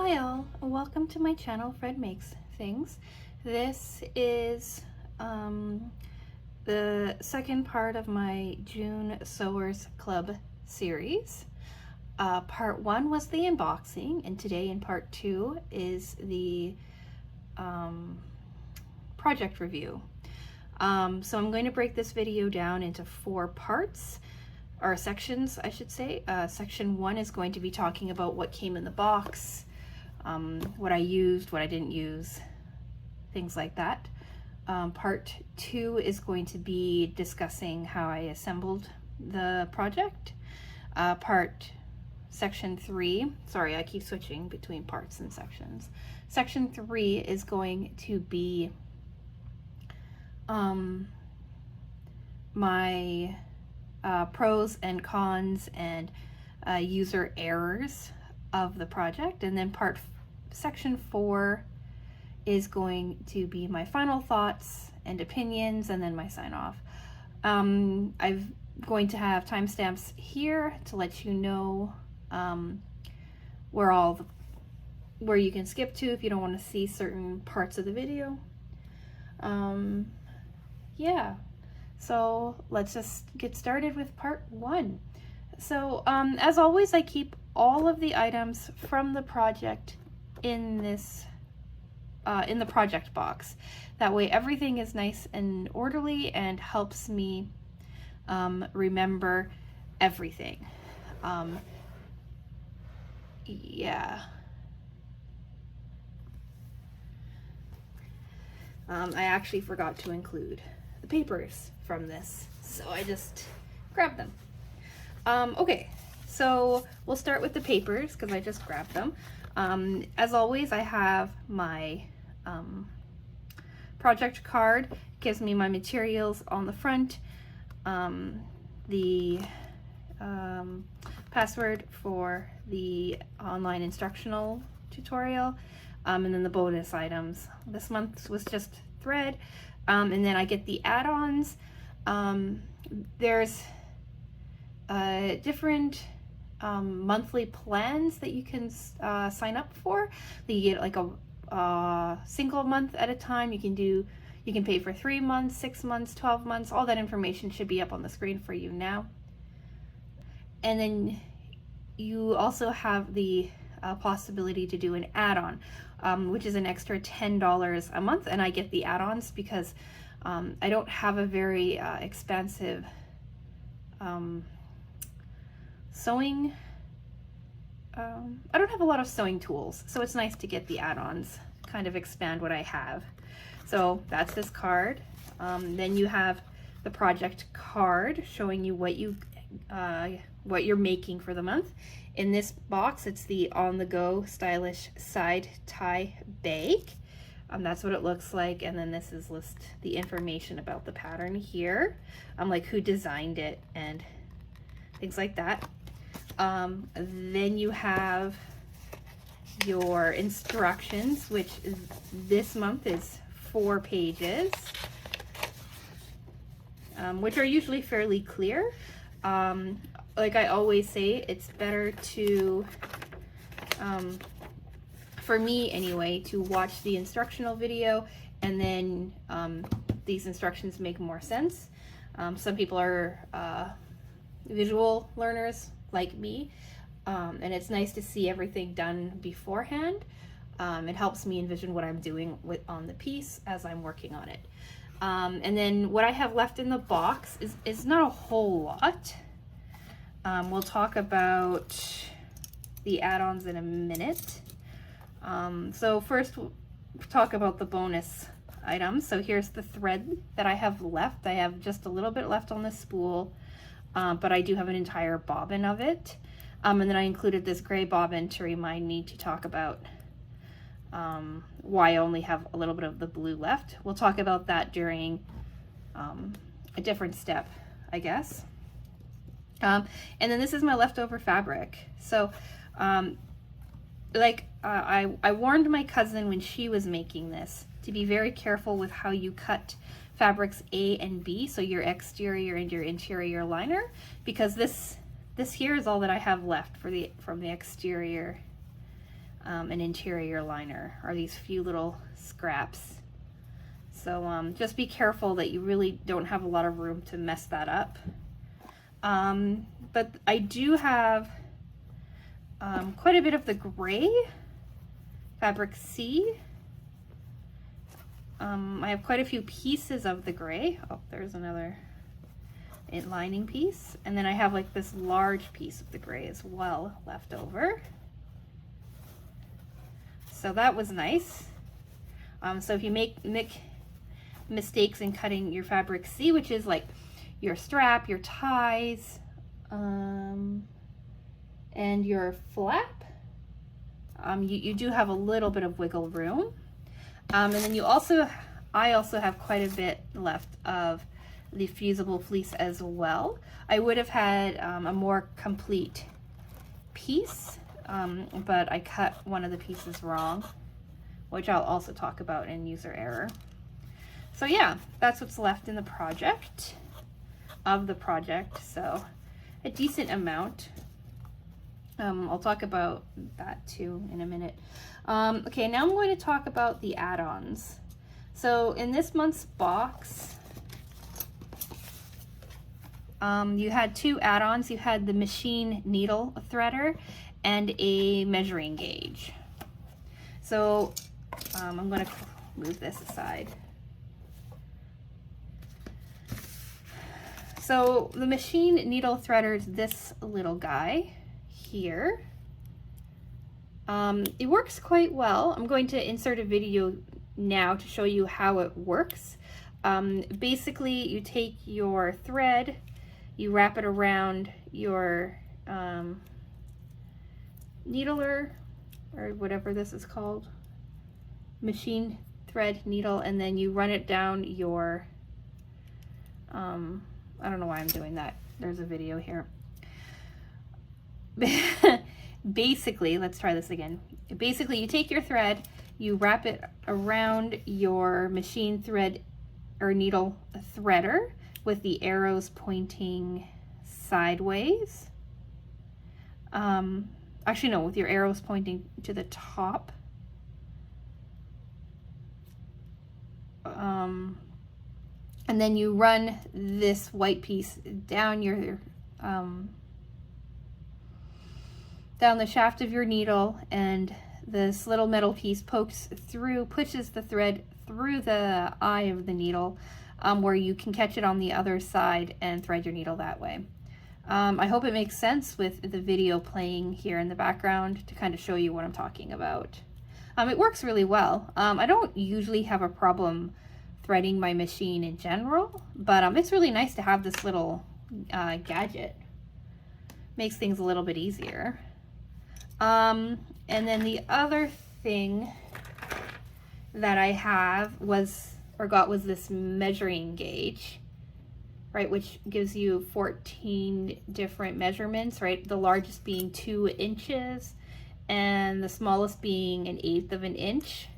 Hi all, welcome to my channel, Fred Makes Things. This is the second part of my June Sewers Club series. Part 1 was the unboxing, and today in part 2 is the project review. So I'm going to break this video down into 4 parts, or sections I should say. Section 1 is going to be talking about what came in the box, what I used, what I didn't use, things like that. Part 2 is going to be discussing how I assembled the project. Section 3, sorry, I keep switching between parts and sections. Section 3 is going to be my pros and cons and user errors of the project, and then section 4 is going to be my final thoughts and opinions, and then my sign off. I'm going to have timestamps here to let you know where you can skip to if you don't want to see certain parts of the video. Yeah, so let's just get started with part 1. So as always, I keep all of the items from the project in this in the project box. That way everything is nice and orderly and helps me remember everything. Yeah. I actually forgot to include the papers from this, so I just grabbed them. Okay, so we'll start with the papers because I just grabbed them. As always, I have my project card. It gives me my materials on the front, the password for the online instructional tutorial, and then the bonus items. This month was just thread, and then I get the add-ons. There's different monthly plans that you can sign up for. You get like a single month at a time. You can pay for 3 months, 6 months, 12 months. All that information should be up on the screen for you now. And then you also have the possibility to do an add-on, which is an extra $10 a month, and I get the add-ons because I don't have a very expansive sewing. I don't have a lot of sewing tools, so it's nice to get the add-ons, kind of expand what I have. So that's this card. Then you have the project card showing you what you're making for the month. In this box, it's the on-the-go stylish side tie bag. That's what it looks like, and then this is the information about the pattern here, like who designed it and things like that. Then you have your instructions, which this month is 4 pages, which are usually fairly clear. Like I always say, it's better to, for me anyway, to watch the instructional video and then these instructions make more sense. Some people are visual learners like me, and it's nice to see everything done beforehand. It helps me envision what I'm doing on the piece as I'm working on it. And then what I have left in the box is not a whole lot. We'll talk about the add-ons in a minute. So first we'll talk about the bonus items. So here's the thread that I have left. I have just a little bit left on the spool, but I do have an entire bobbin of it. And then I included this gray bobbin to remind me to talk about why I only have a little bit of the blue left. We'll talk about that during a different step, I guess. And then this is my leftover fabric. So I warned my cousin when she was making this to be very careful with how you cut fabrics A and B, so your exterior and your interior liner, because this here is all that I have left from the exterior an interior liner, are these few little scraps. So just be careful that you really don't have a lot of room to mess that up. But I do have quite a bit of the gray fabric C. I have quite a few pieces of the gray. Oh, there's another lining piece. And then I have like this large piece of the gray as well left over. So that was nice. So if you make mistakes in cutting your fabric C, which is like your strap, your ties, and your flap, you do have a little bit of wiggle room. And then I also have quite a bit left of the fusible fleece as well. I would have had a more complete piece, but I cut one of the pieces wrong, which I'll also talk about in user error. So yeah, that's what's left in the project, so a decent amount. I'll talk about that too in a minute. Okay, now I'm going to talk about the add-ons. So in this month's box, you had two add-ons. You had the machine needle threader and a measuring gauge. So I'm going to move this aside. So the machine needle threader is this little guy here. It works quite well. I'm going to insert a video now to show you how it works. Basically, you take your thread, you wrap it around your needler, or whatever this is called, machine thread needle, and then you run it down your, I don't know why I'm doing that. There's a video here. Basically, let's try this again. Basically, you take your thread, you wrap it around your machine thread or needle threader with the arrows pointing sideways. Actually, no, with your arrows pointing to the top. And then you run this white piece down your down the shaft of your needle, and this little metal piece pokes through, pushes the thread through the eye of the needle, where you can catch it on the other side and thread your needle that way. I hope it makes sense with the video playing here in the background to kind of show you what I'm talking about. It works really well. I don't usually have a problem threading my machine in general, but it's really nice to have this little gadget. Makes things a little bit easier. And then the other thing that I got was this measuring gauge, right, which gives you 14 different measurements, right, the largest being 2 inches and the smallest being 1/8 of an inch.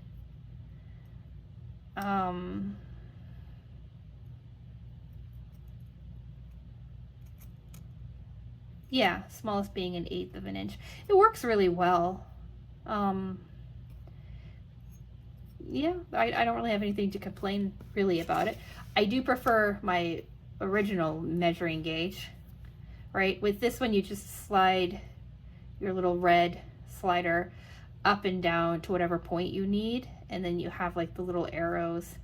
Yeah, smallest being 1/8 of an inch. It works really well. Yeah, I don't really have anything to complain really about it. I do prefer my original measuring gauge, right? With this one, you just slide your little red slider up and down to whatever point you need, and then you have like the little arrows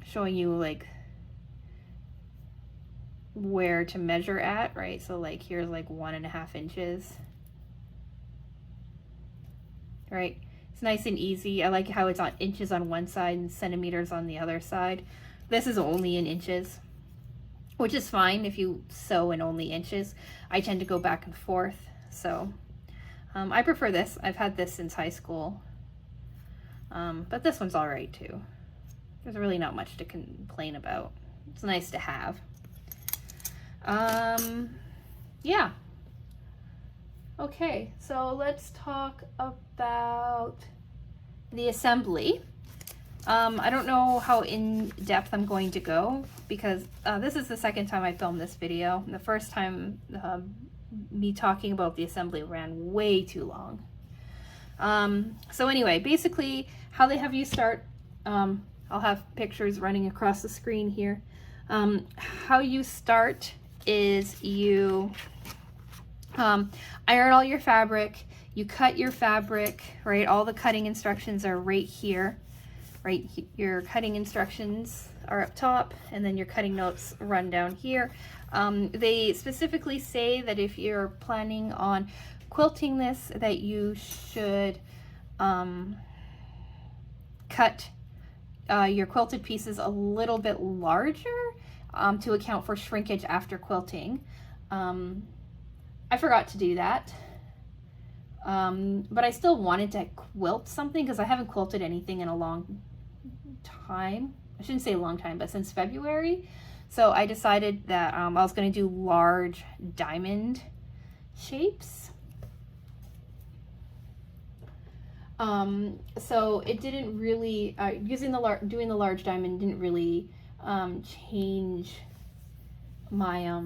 showing you like where to measure at, right? So like here's like 1.5 inches, right? It's nice and easy. I like how it's on inches on one side and centimeters on the other side. This is only in inches, which is fine if you sew in only inches. I tend to go back and forth, so I prefer this. I've had this since high school, but this one's all right too. There's really not much to complain about. It's nice to have. Yeah. Okay, so let's talk about the assembly. I don't know how in depth I'm going to go because this is the second time I filmed this video. The first time me talking about the assembly ran way too long. So anyway, basically how they have you start, I'll have pictures running across the screen here. How you start is you iron all your fabric, you cut your fabric, right? All the cutting instructions are right here, right? Your cutting instructions are up top, and then your cutting notes run down here. They specifically say that if you're planning on quilting this, that you should cut your quilted pieces a little bit larger to account for shrinkage after quilting. I forgot to do that, but I still wanted to quilt something because I haven't quilted anything in a long time. I shouldn't say a long time, but since February. So I decided that I was going to do large diamond shapes. So it didn't really, doing the large diamond didn't really change my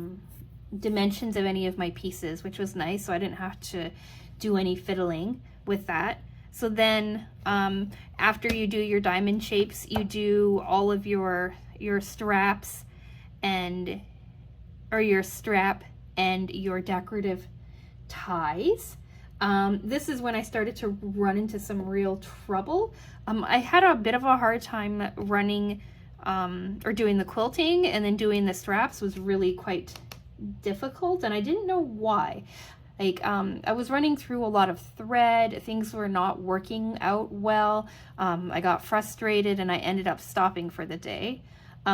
dimensions of any of my pieces, which was nice. So I didn't have to do any fiddling with that. So then after you do your diamond shapes, you do all of your straps or your strap and your decorative ties. This is when I started to run into some real trouble. I had a bit of a hard time running or doing the quilting, and then doing the straps was really quite difficult, and I didn't know why. Like, I was running through a lot of thread, things were not working out well. I got frustrated and I ended up stopping for the day.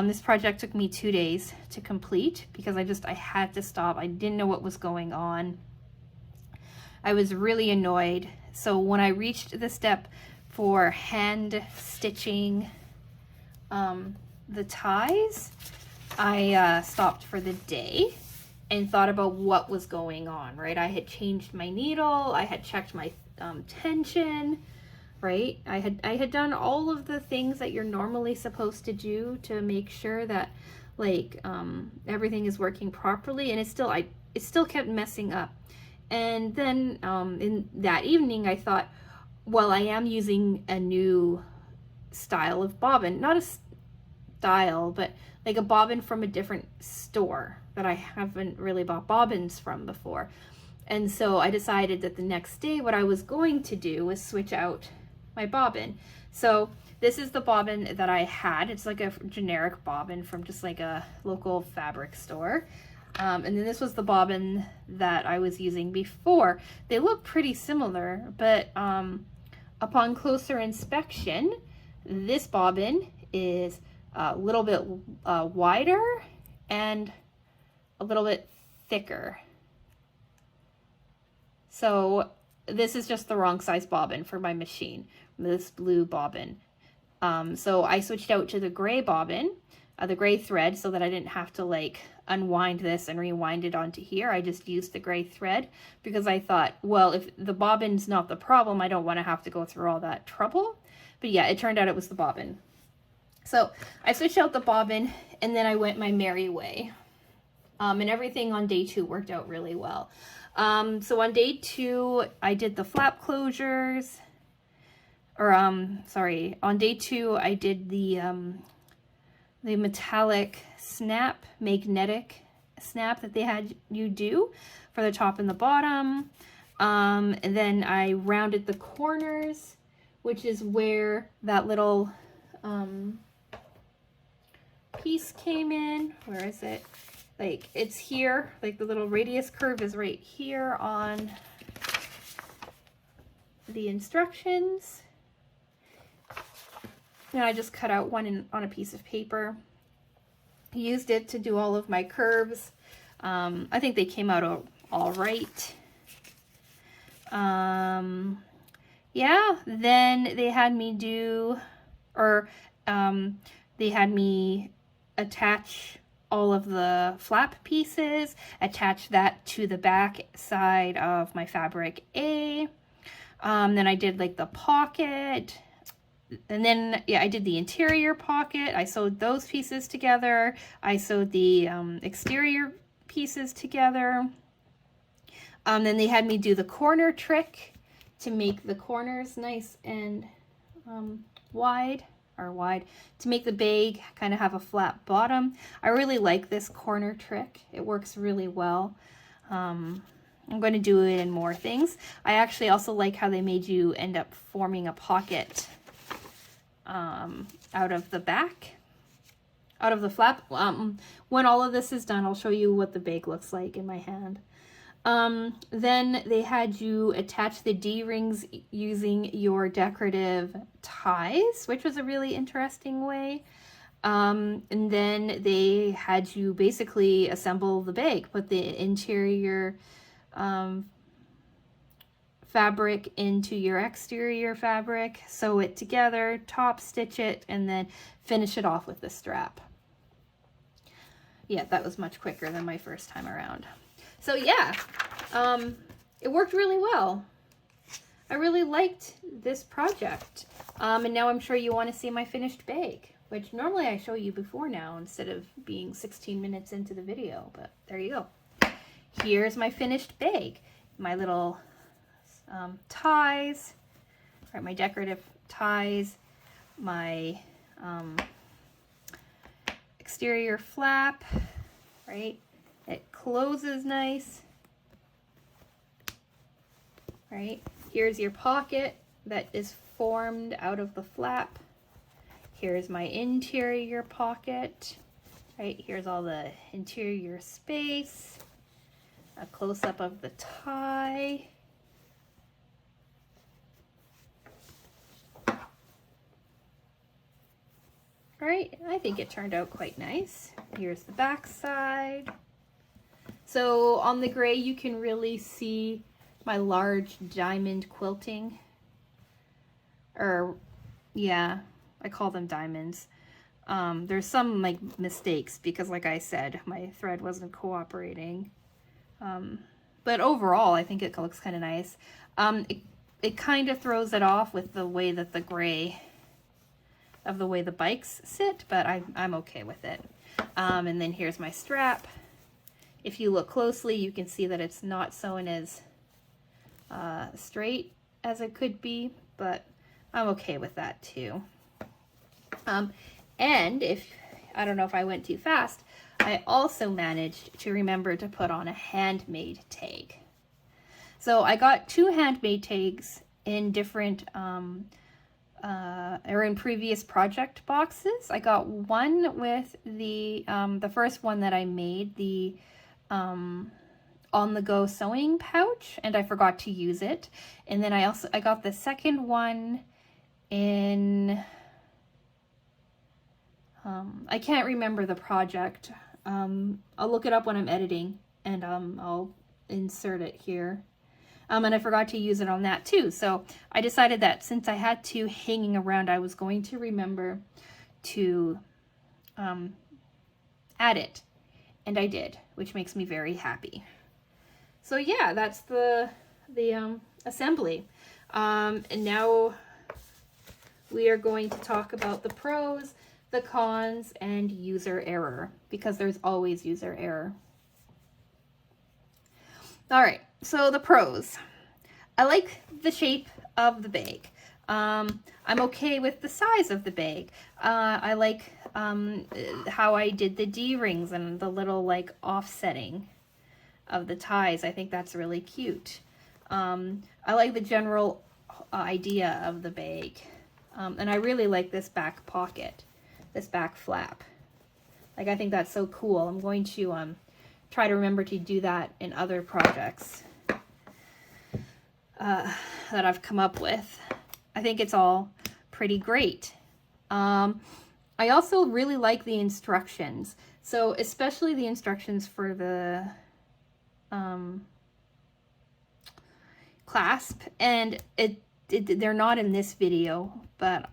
This project took me 2 days to complete because I had to stop. I didn't know what was going on. I was really annoyed. So when I reached the step for hand stitching the ties, I stopped for the day and thought about what was going on, right? I had changed my needle, I had checked my tension, right? I had done all of the things that you're normally supposed to do to make sure that like everything is working properly, and it still kept messing up. And then in that evening I thought, well, I am using a new style of bobbin, not a style, but like a bobbin from a different store that I haven't really bought bobbins from before. And so I decided that the next day what I was going to do was switch out my bobbin. So this is the bobbin that I had. It's like a generic bobbin from just like a local fabric store. And then this was the bobbin that I was using before. They look pretty similar, but upon closer inspection, this bobbin is a little bit wider and a little bit thicker. So this is just the wrong size bobbin for my machine, this blue bobbin. So I switched out to the gray bobbin, the gray thread, so that I didn't have to like unwind this and rewind it onto here. I just used the gray thread because I thought, well, if the bobbin's not the problem, I don't want to have to go through all that trouble. But yeah, it turned out it was the bobbin. So I switched out the bobbin and then I went my merry way. And everything on day 2 worked out really well. So on day 2, I did the flap closures, or on day 2, I did the metallic snap, magnetic snap that they had you do for the top and the bottom. And then I rounded the corners, which is where that little piece came in. Where is it? Like, it's here, like the little radius curve is right here on the instructions. And I just cut out one on a piece of paper. I used it to do all of my curves. I think they came out all right. Yeah, then they had me do, or they had me attach all of the flap pieces, attach that to the back side of my fabric A. Then I did like the pocket, and then yeah, I did the interior pocket. I sewed those pieces together. I sewed the exterior pieces together. Then they had me do the corner trick to make the corners nice and wide, to make the bag kind of have a flat bottom. I really like this corner trick. It works really well. I'm going to do it in more things. I actually also like how they made you end up forming a pocket out of the back, out of the flap. When all of this is done, I'll show you what the bag looks like in my hand. Then they had you attach the D-rings using your decorative ties, which was a really interesting way. And then they had you basically assemble the bag, put the interior fabric into your exterior fabric, sew it together, top stitch it, and then finish it off with the strap. Yeah, that was much quicker than my first time around. So yeah, it worked really well. I really liked this project. And now I'm sure you want to see my finished bag, which normally I show you before now instead of being 16 minutes into the video, but there you go. Here's my finished bag. My little ties, right, my decorative ties, my exterior flap, right? It closes nice, right? Here's your pocket that is formed out of the flap. Here's my interior pocket, right? Here's all the interior space. A close-up of the tie. All right, I think it turned out quite nice. Here's the back side. So on the gray, you can really see my large diamond quilting. Or, yeah, I call them diamonds. There's some like mistakes because like I said, my thread wasn't cooperating. But overall, I think it looks kind of nice. It kind of throws it off with the way that the gray of the way the bikes sit, but I'm okay with it. And then here's my strap. If you look closely, you can see that it's not sewn as straight as it could be, but I'm okay with that too. And if, I don't know if I went too fast, I also managed to remember to put on a handmade tag. So I got 2 handmade tags in different, or in previous project boxes. I got one with the first one that I made, the on-the-go sewing pouch, and I forgot to use it. And then I got the second one in, I can't remember the project. I'll look it up when I'm editing, and I'll insert it here. And I forgot to use it on that too. So I decided that since I had 2 hanging around, I was going to remember to add it. And I did, which makes me very happy. So yeah, that's the assembly. And now we are going to talk about the pros, the cons, and user error, because there's always user error. All right, so the pros. I like the shape of the bag. I'm okay with the size of the bag. I like how I did the D-rings and the little like offsetting of the ties. I think that's really cute. I like the general idea of the bag. And I really like this back pocket, this back flap. Like, I think that's so cool. I'm going to try to remember to do that in other projects that I've come up with. I think it's all pretty great. I also really like the instructions. So especially the instructions for the clasp, and they're not in this video, but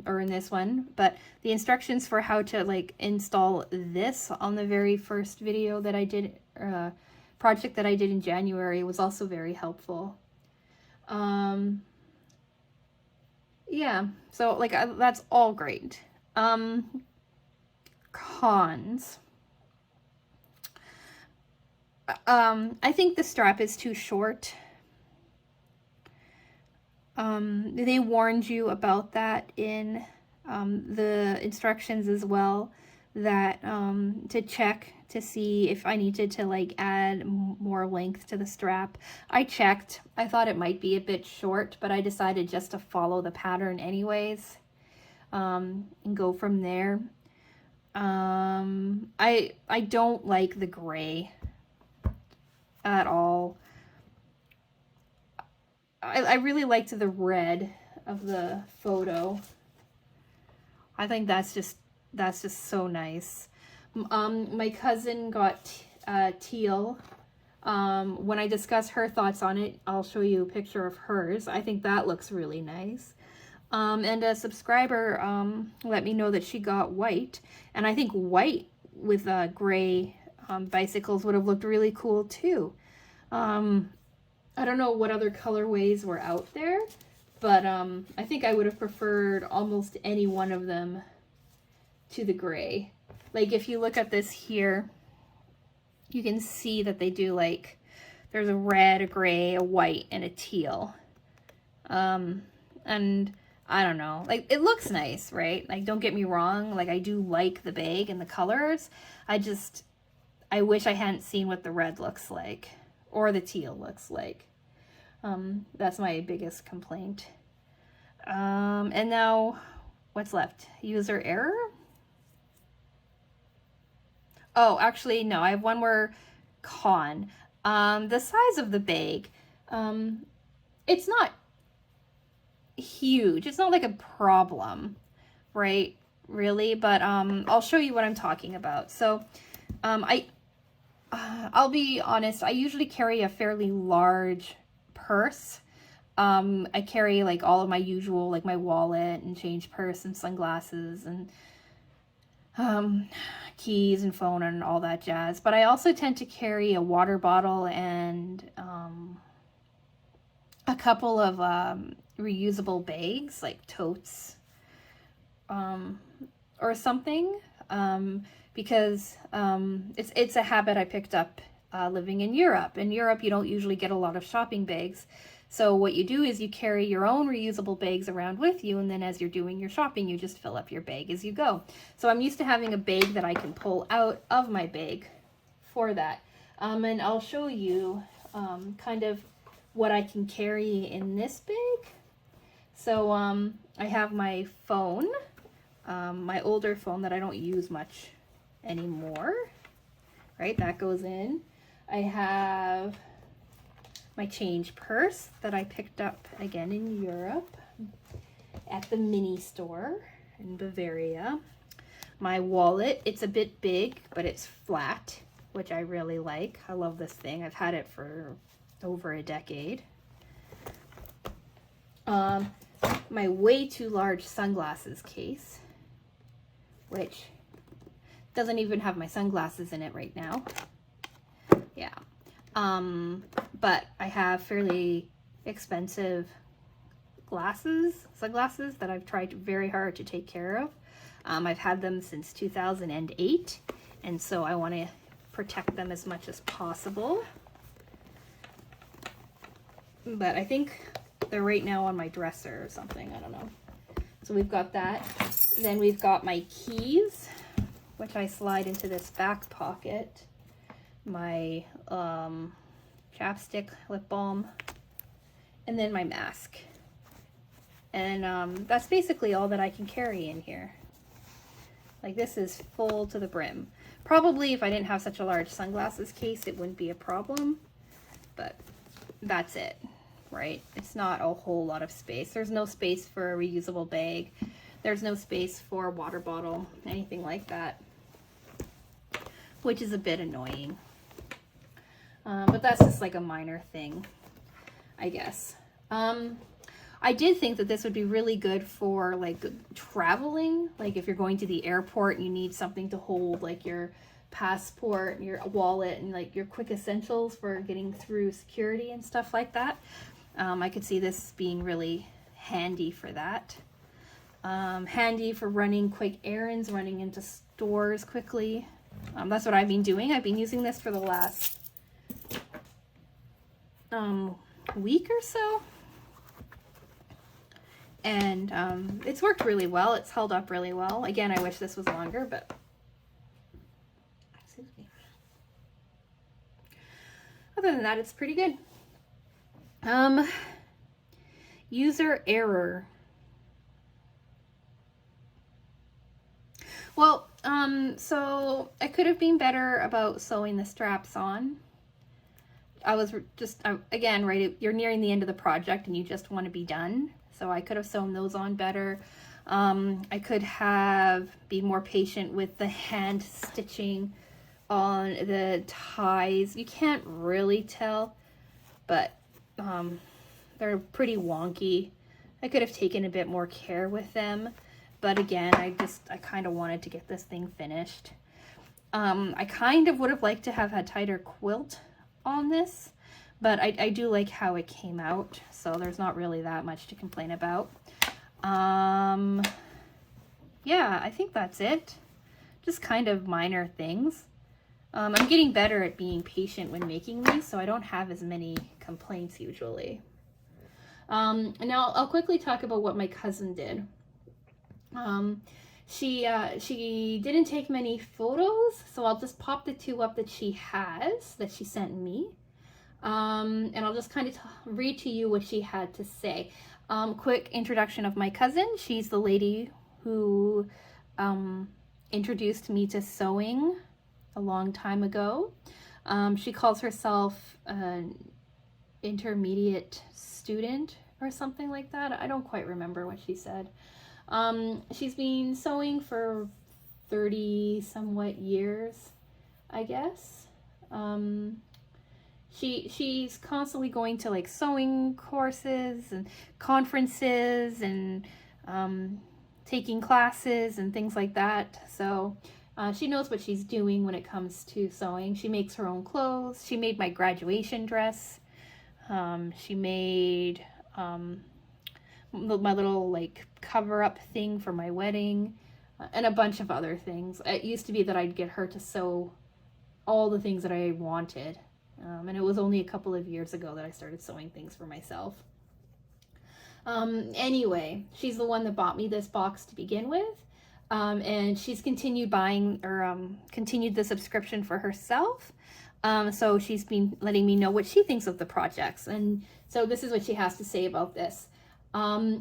or in this one, but the instructions for how to like install this on the very first video that I did, project that I did in January, was also very helpful. Yeah, so like that's all great. Cons. I think the strap is too short. They warned you about that in the instructions as well, that to check to see if I needed to like add more length to the strap. I checked. I thought it might be a bit short, but I decided just to follow the pattern anyways, and go from there. I don't like the gray at all. I really liked the red of the photo. I think that's just so nice. My cousin got teal. When I discuss her thoughts on it, I'll show you a picture of hers. I think that looks really nice. And a subscriber let me know that she got white, and I think white with gray bicycles would have looked really cool too. I don't know what other colorways were out there, but I think I would have preferred almost any one of them to the gray. Like if you look at this here, you can see that they do like, there's a red, a gray, a white, and a teal. And I don't know, like it looks nice, right? Like don't get me wrong, like I do like the bag and the colors. I wish I hadn't seen what the red looks like or the teal looks like. That's my biggest complaint. And now what's left? User error? Oh, actually, no, I have one more con. The size of the bag, it's not huge. It's not like a problem, right? Really, but I'll show you what I'm talking about. So I'll be honest, I usually carry a fairly large purse. I carry like all of my usual, like my wallet and change purse and sunglasses and keys and phone and all that jazz. But I also tend to carry a water bottle and a couple of reusable bags, like totes or something, because it's a habit I picked up living in Europe. In Europe, you don't usually get a lot of shopping bags. So what you do is you carry your own reusable bags around with you, and then as you're doing your shopping, you just fill up your bag as you go. So I'm used to having a bag that I can pull out of my bag for that. And I'll show you kind of what I can carry in this bag. So I have my phone, my older phone that I don't use much anymore, right? That goes in. I have my change purse that I picked up again in Europe at the mini store in Bavaria. My wallet, it's a bit big, but it's flat, which I really like. I love this thing. I've had it for over a decade. My way too large sunglasses case, which doesn't even have my sunglasses in it right now. Yeah. But I have fairly expensive sunglasses that I've tried very hard to take care of. I've had them since 2008, and so I want to protect them as much as possible. But I think they're right now on my dresser or something, I don't know. So we've got that. Then we've got my keys, which I slide into this back pocket. My chapstick, lip balm, and then my mask. And that's basically all that I can carry in here. Like, this is full to the brim. Probably if I didn't have such a large sunglasses case, it wouldn't be a problem, but that's it, right? It's not a whole lot of space. There's no space for a reusable bag. There's no space for a water bottle, anything like that, which is a bit annoying. But that's just like a minor thing, I guess. I did think that this would be really good for like traveling. Like if you're going to the airport, you need something to hold like your passport and your wallet and like your quick essentials for getting through security and stuff like that. I could see this being really handy for that. Handy for running quick errands, running into stores quickly. That's what I've been doing. I've been using this for the last week or so. And it's worked really well. It's held up really well. Again, I wish this was longer, but excuse me. Other than that, it's pretty good. User error. Well, so I could have been better about sewing the straps on. I was just, again, right, you're nearing the end of the project and you just want to be done. So I could have sewn those on better. I could have been more patient with the hand stitching on the ties. You can't really tell, but they're pretty wonky. I could have taken a bit more care with them. But again, I kind of wanted to get this thing finished. I kind of would have liked to have had tighter quilt on this, but I do like how it came out, so there's not really that much to complain about. Yeah, I think that's it. Just kind of minor things. I'm getting better at being patient when making these, so I don't have as many complaints usually. And now I'll quickly talk about what my cousin did. She didn't take many photos, so I'll just pop the two up that she has, that she sent me. And I'll just kind of read to you what she had to say. Quick introduction of my cousin. She's the lady who introduced me to sewing a long time ago. She calls herself an intermediate student or something like that. I don't quite remember what she said. She's been sewing for 30 somewhat years, I guess. She's constantly going to like sewing courses and conferences and taking classes and things like that. So she knows what she's doing when it comes to sewing. She makes her own clothes. She made my graduation dress. She made my little like cover up thing for my wedding, and a bunch of other things. It used to be that I'd get her to sew all the things that I wanted, and it was only a couple of years ago that I started sewing things for myself. Anyway, she's the one that bought me this box to begin with, and she's continued buying or continued the subscription for herself. So she's been letting me know what she thinks of the projects, and so this is what she has to say about this.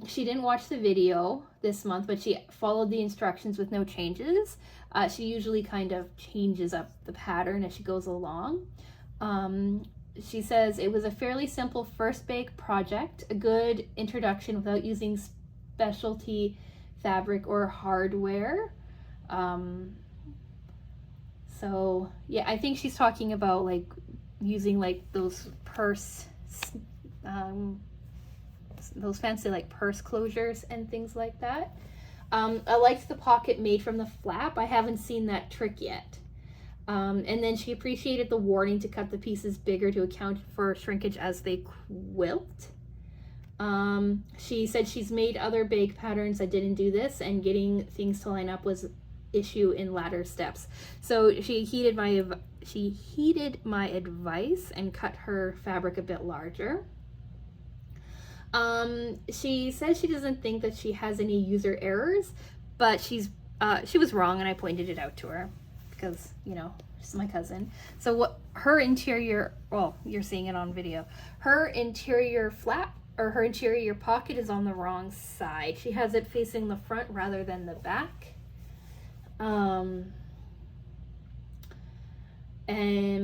She didn't watch the video this month, but she followed the instructions with no changes. She usually kind of changes up the pattern as she goes along. She says it was a fairly simple first bake project, a good introduction without using specialty fabric or hardware. So yeah, I think she's talking about like using like those purse, those fancy like purse closures and things like that. I liked the pocket made from the flap. I haven't seen that trick yet. And then she appreciated the warning to cut the pieces bigger to account for shrinkage as they quilt. She said she's made other bake patterns that didn't do this, and getting things to line up was issue in latter steps. So she heeded my advice and cut her fabric a bit larger. She says she doesn't think that she has any user errors, but she was wrong, and I pointed it out to her because, you know, she's my cousin. So what her interior, well, you're seeing it on video, her interior flap or her interior pocket is on the wrong side. She has it facing the front rather than the back.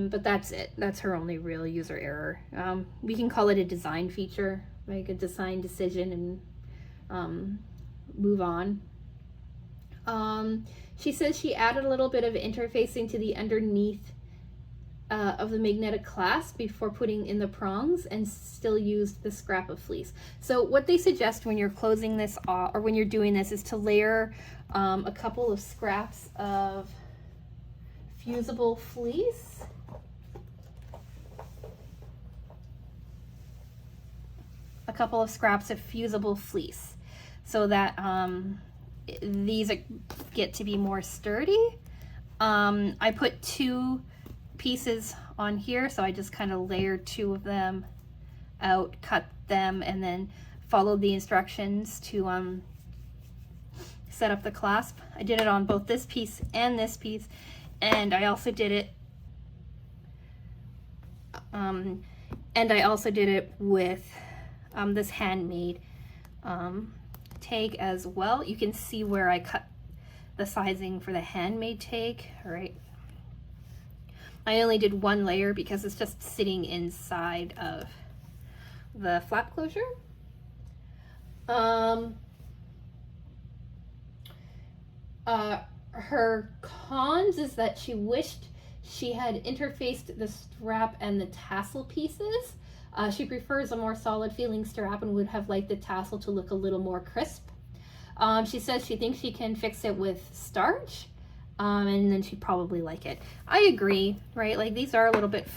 But that's it. That's her only real user error. We can call it a design feature, make a design decision and move on. She says she added a little bit of interfacing to the underneath of the magnetic clasp before putting in the prongs, and still used the scrap of fleece. So what they suggest when you're closing this off, or when you're doing this, is to layer a couple of scraps of fusible fleece. A couple of scraps of fusible fleece so that these get to be more sturdy. I put 2 pieces on here, so I just kind of layered 2 of them out, cut them, and then followed the instructions to set up the clasp. I did it on both this piece and this piece, and I also did it with this handmade tag as well. You can see where I cut the sizing for the handmade tag. All right, I only did one layer because it's just sitting inside of the flap closure. Her cons is that she wished she had interfaced the strap and the tassel pieces. She prefers a more solid feeling strap and would have liked the tassel to look a little more crisp. She says she thinks she can fix it with starch, and then she'd probably like it. I agree, right? Like, these are a little bit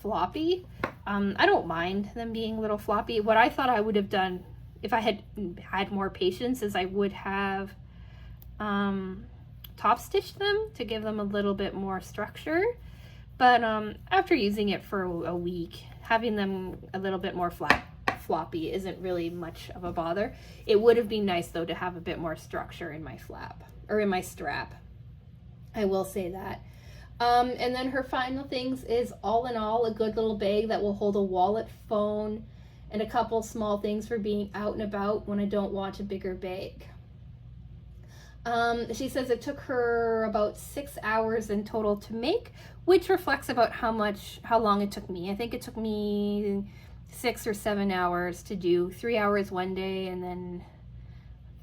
floppy. I don't mind them being a little floppy. What I thought I would have done if I had had more patience is I would have top stitched them to give them a little bit more structure. But after using it for a week, having them a little bit more floppy isn't really much of a bother. It would have been nice though to have a bit more structure in my flap, or in my strap. I will say that. And then her final things is, all in all, a good little bag that will hold a wallet, phone, and a couple small things for being out and about when I don't want a bigger bag. She says it took her about 6 hours in total to make, which reflects about how long it took me. I think it took me 6 or 7 hours to do. 3 hours one day, and then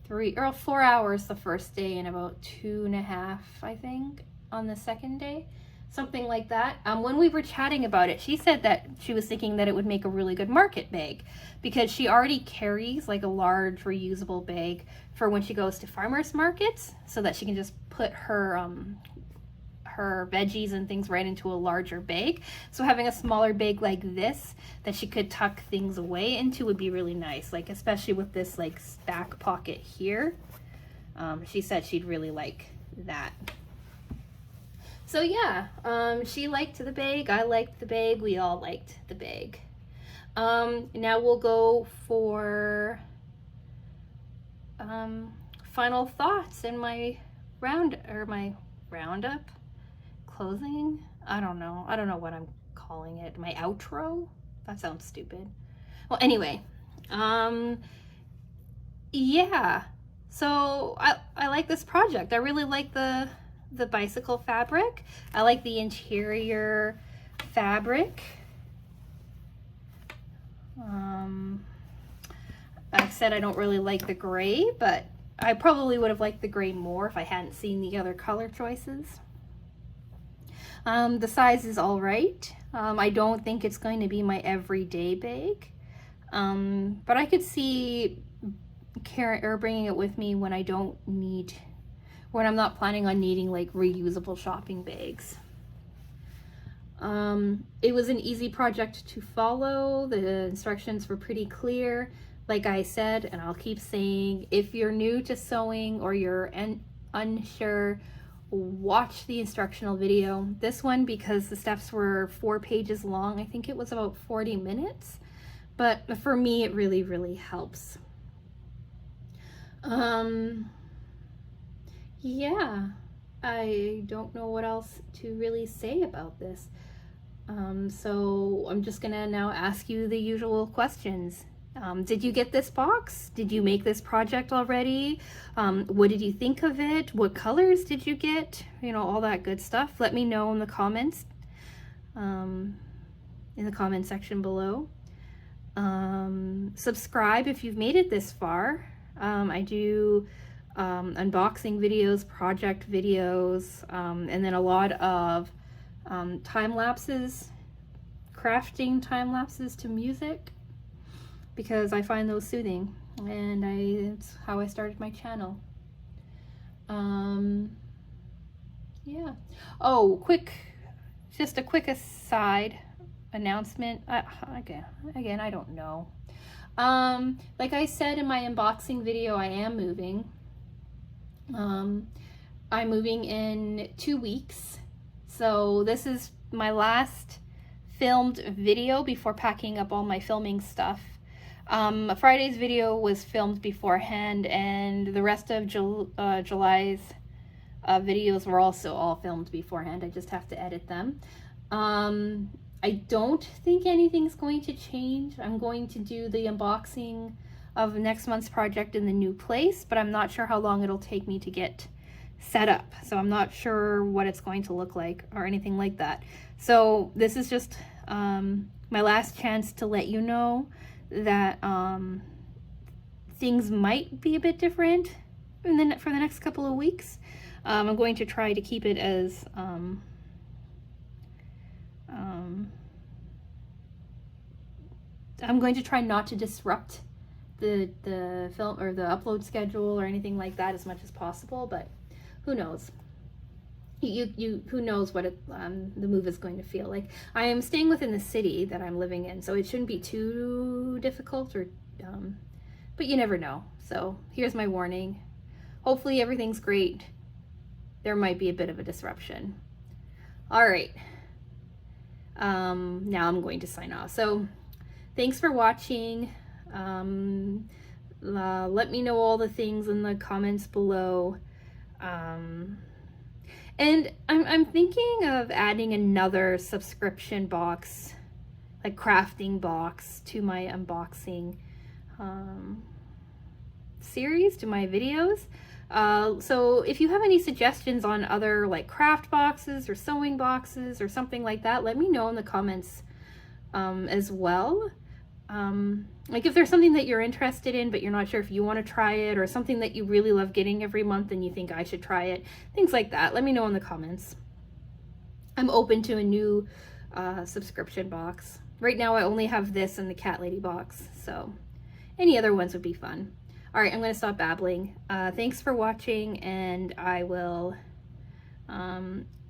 4 hours the first day, and about 2.5, I think, on the second day. Something like that. When we were chatting about it, she said that she was thinking that it would make a really good market bag, because she already carries like a large reusable bag for when she goes to farmers markets, so that she can just put her veggies and things right into a larger bag. So having a smaller bag like this that she could tuck things away into would be really nice, like especially with this like back pocket here. She said she'd really like that. So yeah, she liked the bag, I liked the bag, we all liked the bag. Now we'll go for final thoughts in my roundup, closing. I don't know what I'm calling it. My outro? That sounds stupid. Well, anyway, yeah. So I like this project. I really like the bicycle fabric. I like the interior fabric. I said I don't really like the gray, but I probably would have liked the gray more if I hadn't seen the other color choices. The size is all right. I don't think it's going to be my everyday bag, but I could see bringing it with me when I'm not planning on needing like reusable shopping bags. It was an easy project to follow. The instructions were pretty clear. Like I said, and I'll keep saying, if you're new to sewing or you're unsure, watch the instructional video. This one, because the steps were 4 pages long, I think it was about 40 minutes. But for me, it really, really helps. Yeah, I don't know what else to really say about this. So I'm just gonna now ask you the usual questions. Did you get this box? Did you make this project already? What did you think of it? What colors did you get? You know, all that good stuff. Let me know in the comments, in the comment section below. Subscribe if you've made it this far. I do unboxing videos, project videos, and then a lot of time lapses, crafting time lapses to music, because I find those soothing, and it's how I started my channel. Yeah. Oh, just a quick aside announcement. Again, I don't know. Like I said in my unboxing video, I am moving. I'm moving in 2 weeks. So this is my last filmed video before packing up all my filming stuff. Friday's video was filmed beforehand, and the rest of July's videos were also all filmed beforehand. I just have to edit them. I don't think anything's going to change. I'm going to do the unboxing of next month's project in the new place, but I'm not sure how long it'll take me to get set up. So I'm not sure what it's going to look like or anything like that. So this is just my last chance to let you know that things might be a bit different for the next couple of weeks. I'm going to try to keep it as I'm going to try not to disrupt the film or the upload schedule or anything like that as much as possible, but who knows? Who knows what the move is going to feel like. I am staying within the city that I'm living in, so it shouldn't be too difficult, or but you never know. So here's my warning. Hopefully everything's great. There might be a bit of a disruption. All right. Now I'm going to sign off. So thanks for watching. Let me know all the things in the comments below. And I'm thinking of adding another subscription box, like crafting box, to my unboxing series, to my videos. So if you have any suggestions on other like craft boxes or sewing boxes or something like that, let me know in the comments as well. Like if there's something that you're interested in but you're not sure if you want to try it, or something that you really love getting every month and you think I should try it, things like that, let me know in the comments. I'm open to a new subscription box. Right now I only have this and the cat lady box, so any other ones would be fun. All right, I'm going to stop babbling. Thanks for watching, and I will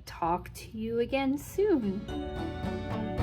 talk to you again soon.